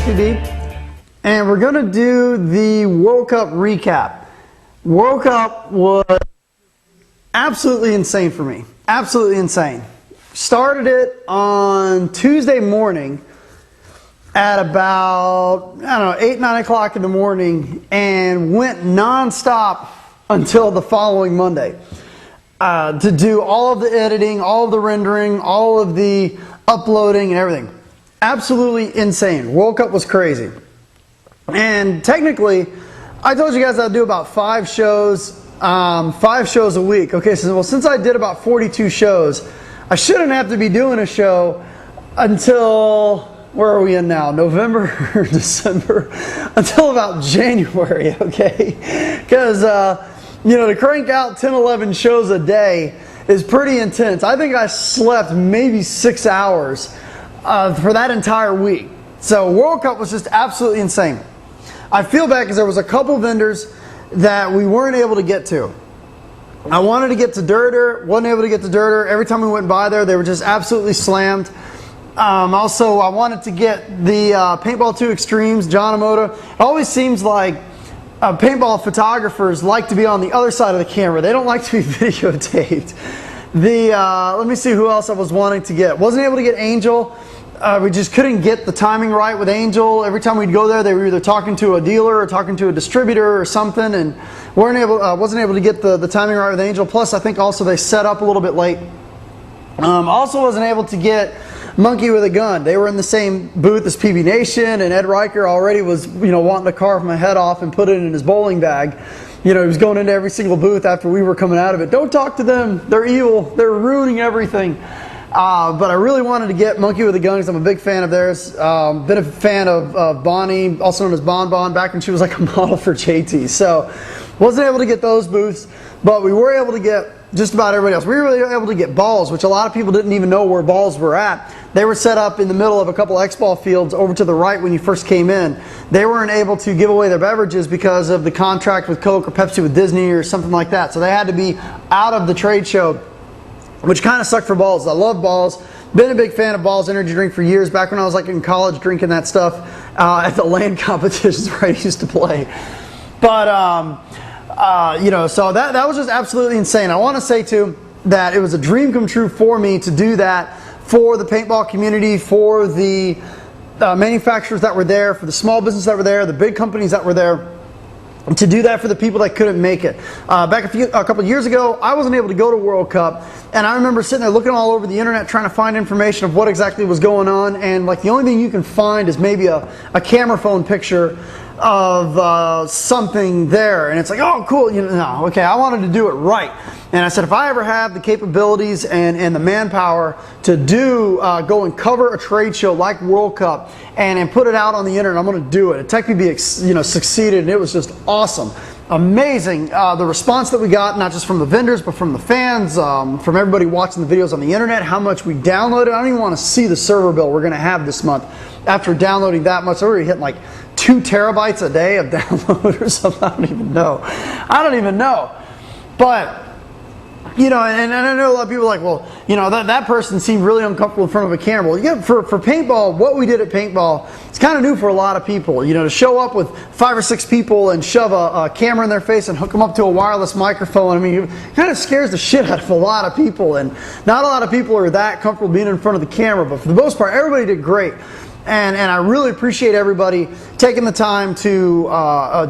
TechPB, and we're going to do the World Cup recap. World Cup was absolutely insane for me. Absolutely insane. Started it on Tuesday morning at about, 8, 9 o'clock in the morning and went non-stop until the following Monday to do all of the editing, all of the rendering, all of the uploading and everything. Absolutely insane. World Cup was crazy. And technically, I told you guys I'd do about 5 shows a week. Okay, so well, since I did about 42 shows, I shouldn't have to be doing a show until, where are we in now? November or December? Until about January, okay? Because, to crank out 10, 11 shows a day is pretty intense. I think I slept maybe 6 hours for that entire week. So World Cup was just absolutely insane. I feel bad because there was a couple vendors that we weren't able to get to. I wanted to get to Dirter, wasn't able to get to Dirter. Every time we went by there, they were just absolutely slammed. Also, I wanted to get the Paintball 2 Extremes, John Amoda. It always seems like paintball photographers like to be on the other side of the camera. They don't like to be videotaped. Let me see who else I was wanting to get. Wasn't able to get Angel. We just couldn't get the timing right with Angel. Every time we'd go there, they were either talking to a dealer or talking to a distributor or something, and wasn't able to get the timing right with Angel. Plus, I think also they set up a little bit late. Also wasn't able to get Monkey with a Gun. They were in the same booth as PB Nation, and Ed Riker already was, wanting to carve my head off and put it in his bowling bag. He was going into every single booth after we were coming out of it. Don't talk to them. They're evil. They're ruining everything. But I really wanted to get Monkey with a Gun because I'm a big fan of theirs. Been a fan of Bonnie, also known as Bon Bon, back when she was like a model for JT. So wasn't able to get those booths, but we were able to get just about everybody else. We were really able to get balls, which a lot of people didn't even know where balls were at. They were set up in the middle of a couple X-ball fields over to the right when you first came in. They weren't able to give away their beverages because of the contract with Coke or Pepsi with Disney or something like that. So they had to be out of the trade show, which kind of sucked for balls. I love balls. Been a big fan of Balls energy drink for years, back when I was like in college drinking that stuff at the LAN competitions where I used to play. But, so that was just absolutely insane. I want to say too that it was a dream come true for me to do that for the paintball community, for the manufacturers that were there, for the small businesses that were there, the big companies that were there, to do that for the people that couldn't make it. Back a couple of years ago, I wasn't able to go to World Cup, and I remember sitting there looking all over the internet trying to find information of what exactly was going on, and like the only thing you can find is maybe a camera phone picture of something there, and it's like, oh cool, no, okay, I wanted to do it right. And I said, if I ever have the capabilities and the manpower to go and cover a trade show like World Cup and put it out on the internet, I'm going to do it. TechPB, succeeded, and it was just awesome. Amazing, the response that we got, not just from the vendors, but from the fans, from everybody watching the videos on the internet, how much we downloaded. I don't even want to see the server bill we're going to have this month after downloading that much. We're hitting like 2 terabytes a day of download or something. I don't even know. But, and I know a lot of people are like, well, that person seemed really uncomfortable in front of a camera. Well, yeah, for paintball, what we did at paintball, it's kind of new for a lot of people. To show up with 5 or 6 people and shove a camera in their face and hook them up to a wireless microphone. I mean, it kind of scares the shit out of a lot of people. And not a lot of people are that comfortable being in front of the camera. But for the most part, everybody did great. And I really appreciate everybody taking the time to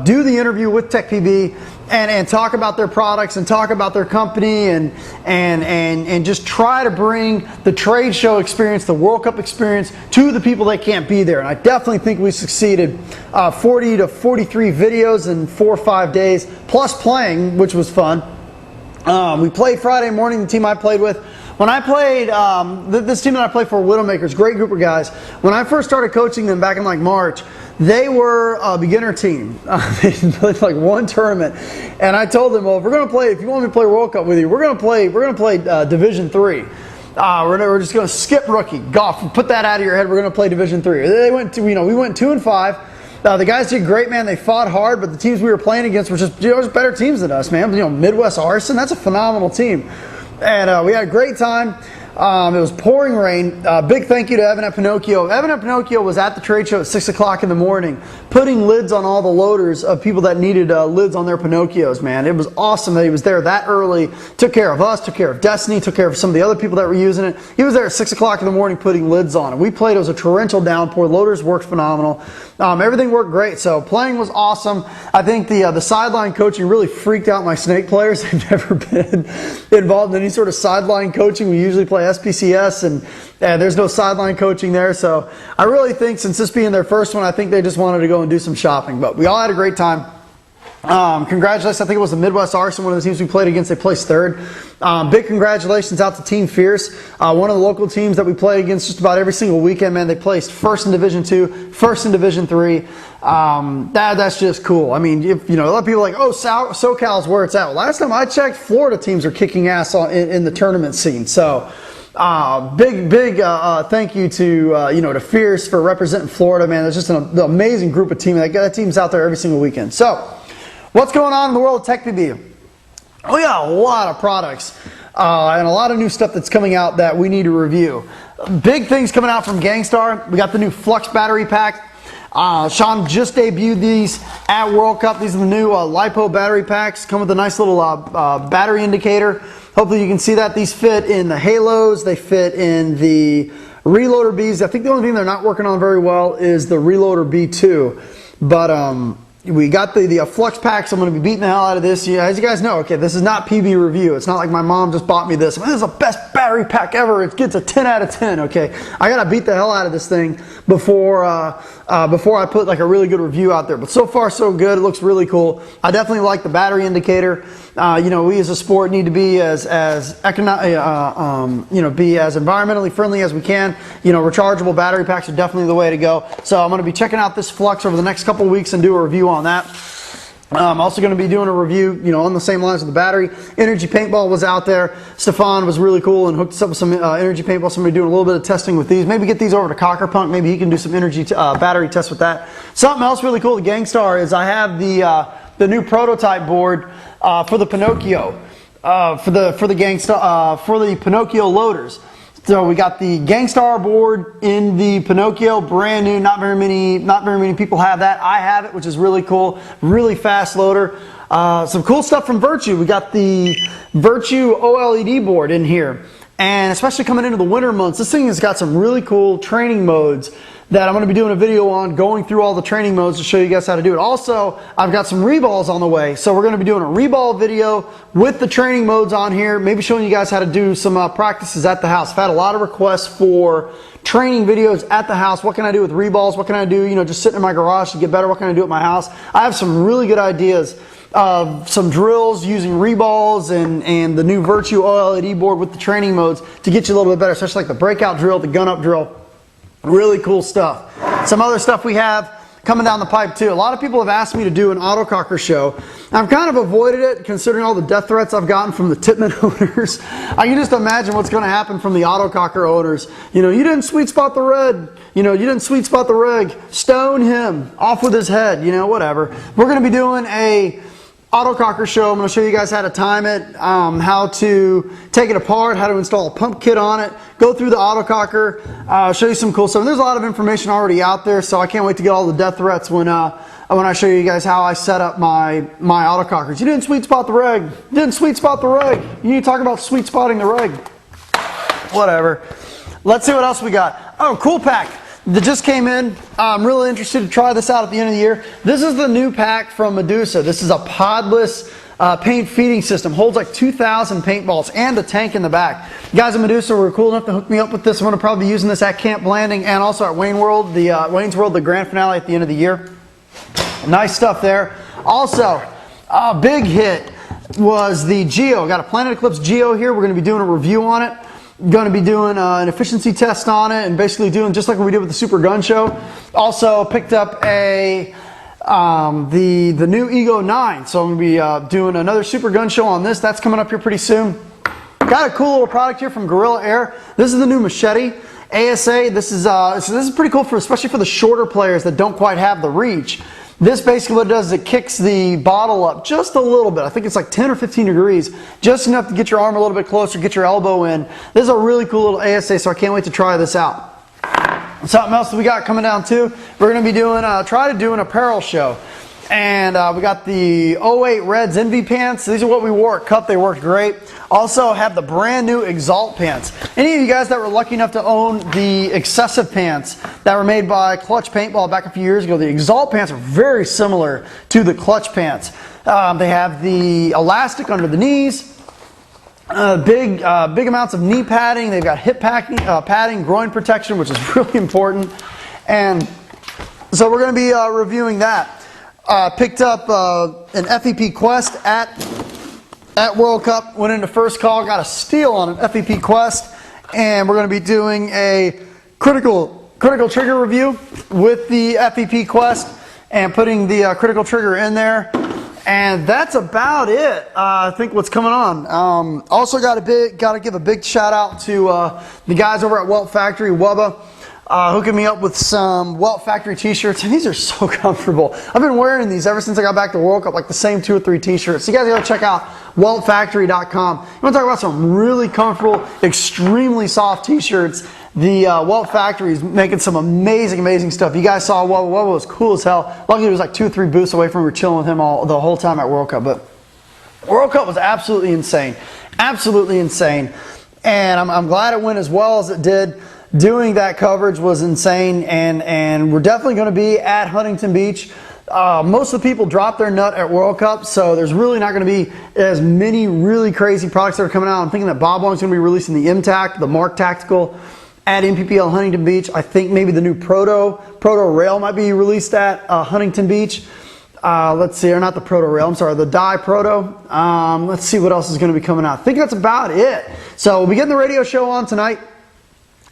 do the interview with TechPB and talk about their products and talk about their company and just try to bring the trade show experience, the World Cup experience to the people that can't be there. And I definitely think we succeeded. 40 to 43 videos in 4 or 5 days, plus playing, which was fun. We played Friday morning, the team I played with. When I played, this team that I played for, Widowmakers, great group of guys. When I first started coaching them back in like March, they were a beginner team. They played like 1 tournament, and I told them, well, if you want me to play World Cup with you, we're gonna play Division 3. We're just gonna skip rookie golf. Put that out of your head. We're gonna play Division 3. They went to, we went 2 and 5. The guys did great, man. They fought hard, but the teams we were playing against were just better teams than us, man. Midwest Arson, that's a phenomenal team. And we had a great time. It was pouring rain. Big thank you to Evan at Pinocchio. Evan at Pinocchio was at the trade show at 6 o'clock in the morning, putting lids on all the loaders of people that needed lids on their Pinocchios, man. It was awesome that he was there that early, took care of us, took care of Destiny, took care of some of the other people that were using it. He was there at 6 o'clock in the morning putting lids on it. We played, it was a torrential downpour. Loaders worked phenomenal. Everything worked great. So playing was awesome. I think the sideline coaching really freaked out my snake players. They've never been involved in any sort of sideline coaching. We usually play SPCS and there's no sideline coaching there. So I really think since this being their first one, I think they just wanted to go and do some shopping. But we all had a great time. Congratulations. I think it was the Midwest Arson, one of the teams we played against. They placed third. Big congratulations out to Team Fierce, one of the local teams that we play against just about every single weekend, man. They placed first in Division 2, first in Division 3. That's just cool. I mean, a lot of people are like, oh, SoCal's where it's at. Well, last time I checked, Florida teams are kicking ass in the tournament scene. So big thank you to Fierce for representing Florida, man. There's just an amazing group of teams. That team's out there every single weekend. So what's going on in the world of TechPB? We got a lot of products and a lot of new stuff that's coming out that we need to review. Big things coming out from Gangstar. We got the new Flux battery pack. Sean just debuted these at World Cup. These are the new LiPo battery packs. Come with a nice little battery indicator. Hopefully you can see that. These fit in the Halos. They fit in the Reloader Bs. I think the only thing they're not working on very well is the Reloader B2. But we got the Flux packs. I'm going to be beating the hell out of this. As you guys know, okay, this is not PB review. It's not like my mom just bought me this. This is the best battery pack ever. It gets a 10 out of 10. Okay, I got to beat the hell out of this thing before I put like a really good review out there. But so far so good. It looks really cool. I definitely like the battery indicator. We as a sport need to be as environmentally friendly as we can. Rechargeable battery packs are definitely the way to go. So I'm going to be checking out this Flux over the next couple of weeks and do a review on that. I'm also going to be doing a review, on the same lines with the battery. Energy Paintball was out there. Stefan was really cool and hooked us up with some Energy Paintball. Somebody doing a little bit of testing with these. Maybe get these over to Cocker Punk. Maybe he can do some energy battery tests with that. Something else really cool at Gangstar is I have the new prototype board for the Pinocchio, for the Gangstar, for the Pinocchio loaders. So we got the Gangstar board in the Pinocchio, brand new. Not very many people have that. I have it, which is really cool. Really fast loader. Some cool stuff from Virtue. We got the Virtue OLED board in here, and especially coming into the winter months, this thing has got some really cool training modes that I'm going to be doing a video on, going through all the training modes to show you guys how to do it. Also, I've got some reballs on the way, so we're going to be doing a reball video with the training modes on here, maybe showing you guys how to do some practices at the house. I've had a lot of requests for training videos at the house. What can I do with reballs? What can I do, just sitting in my garage to get better? What can I do at my house? I have some really good ideas of some drills using reballs and the new Virtue OLED board with the training modes to get you a little bit better, especially like the breakout drill, the gun up drill. Really cool stuff. Some other stuff we have coming down the pipe too. A lot of people have asked me to do an autococker show. I've kind of avoided it considering all the death threats I've gotten from the Tippmann owners. I can just imagine what's going to happen from the autococker owners. You didn't sweet spot the red. You didn't sweet spot the reg. Stone him. Off with his head. Whatever. We're going to be doing a autococker show. I'm going to show you guys how to time it, how to take it apart, how to install a pump kit on it, go through the autococker, show you some cool stuff. There's a lot of information already out there, so I can't wait to get all the death threats when I show you guys how I set up my autocockers. You didn't sweet spot the reg. You didn't sweet spot the reg. You need to talk about sweet spotting the reg. Whatever. Let's see what else we got. Oh, Cool Pack. That just came in. I'm really interested to try this out at the end of the year. This is the new pack from Medusa. This is a podless paint feeding system. Holds like 2,000 paintballs and a tank in the back. You guys at Medusa were cool enough to hook me up with this. I'm going to probably be using this at Camp Blanding and also at Wayne's World, the grand finale at the end of the year. Nice stuff there. Also, a big hit was the Geo. Got a Planet Eclipse Geo here. We're going to be doing a review on it. Going to be doing an efficiency test on it and basically doing just like what we did with the Super Gun Show. Also picked up the new Ego 9, so I'm going to be doing another Super Gun Show on this. That's coming up here pretty soon. Got a cool little product here from Gorilla Air. This is the new machete ASA. This is pretty cool especially for the shorter players that don't quite have the reach. This basically what it does is it kicks the bottle up just a little bit. I think it's like 10 or 15 degrees, just enough to get your arm a little bit closer, get your elbow in. This is a really cool little ASA, so I can't wait to try this out. Something else that we got coming down too, we're going to be doing, try to do an apparel show. And we got the 08 Reds Envy pants. These are what we wore at Cup. They worked great. Also have the brand new Exalt pants. Any of you guys that were lucky enough to own the Excessive pants that were made by Clutch Paintball back a few years ago, the Exalt pants are very similar to the Clutch pants. They have the elastic under the knees, big amounts of knee padding. They've got hip padding, groin protection, which is really important. And so we're going to be reviewing that. Picked up an FEP Quest at World Cup, went into first call, got a steal on an FEP Quest, and we're going to be doing a critical trigger review with the FEP Quest and putting the critical trigger in there. And that's about it. I think what's coming on. Also got to give a big shout out to the guys over at Welt Factory, Wubba. Hooking me up with some Welt Factory t-shirts, and these are so comfortable. I've been wearing these ever since I got back to World Cup, like the same 2 or 3 t-shirts. So you guys gotta check out weltfactory.com. You wanna talk about some really comfortable, extremely soft t-shirts. The Welt Factory is making some amazing stuff. You guys saw Wubba. Wubba was cool as hell. Luckily it was like 2 or 3 booths away from me. We were chilling with him the whole time at World Cup. But World Cup was absolutely insane. Absolutely insane. And I'm glad it went as well as it did. Doing that coverage was insane, and we're definitely going to be at Huntington Beach. Most of the people dropped their nut at World Cup, so there's really not going to be as many really crazy products that are coming out. I'm thinking that Bob Long's going to be releasing the MTAC, the Mark Tactical, at MPPL Huntington Beach. I think maybe the new Proto Rail might be released at Huntington Beach. Let's see, or not the Proto Rail, I'm sorry, the Dye Proto. Let's see what else is going to be coming out. I think that's about it. So we'll be getting the radio show on tonight.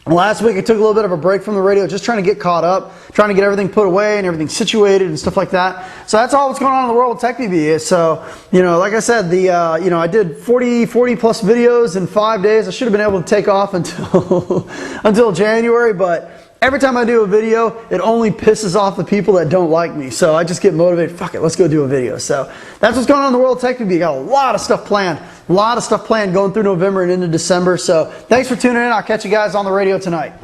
Last week I took a little bit of a break from the radio, just trying to get caught up, trying to get everything put away and everything situated and stuff like that. So that's all what's going on in the world of TechBB. So, like I said, I did 40 plus videos in 5 days. I should have been able to take off until January, but every time I do a video, it only pisses off the people that don't like me. So I just get motivated. Fuck it, let's go do a video. So that's what's going on in the world of TechBB. Got a lot of stuff planned. A lot of stuff planned going through November and into December. So thanks for tuning in. I'll catch you guys on the radio tonight.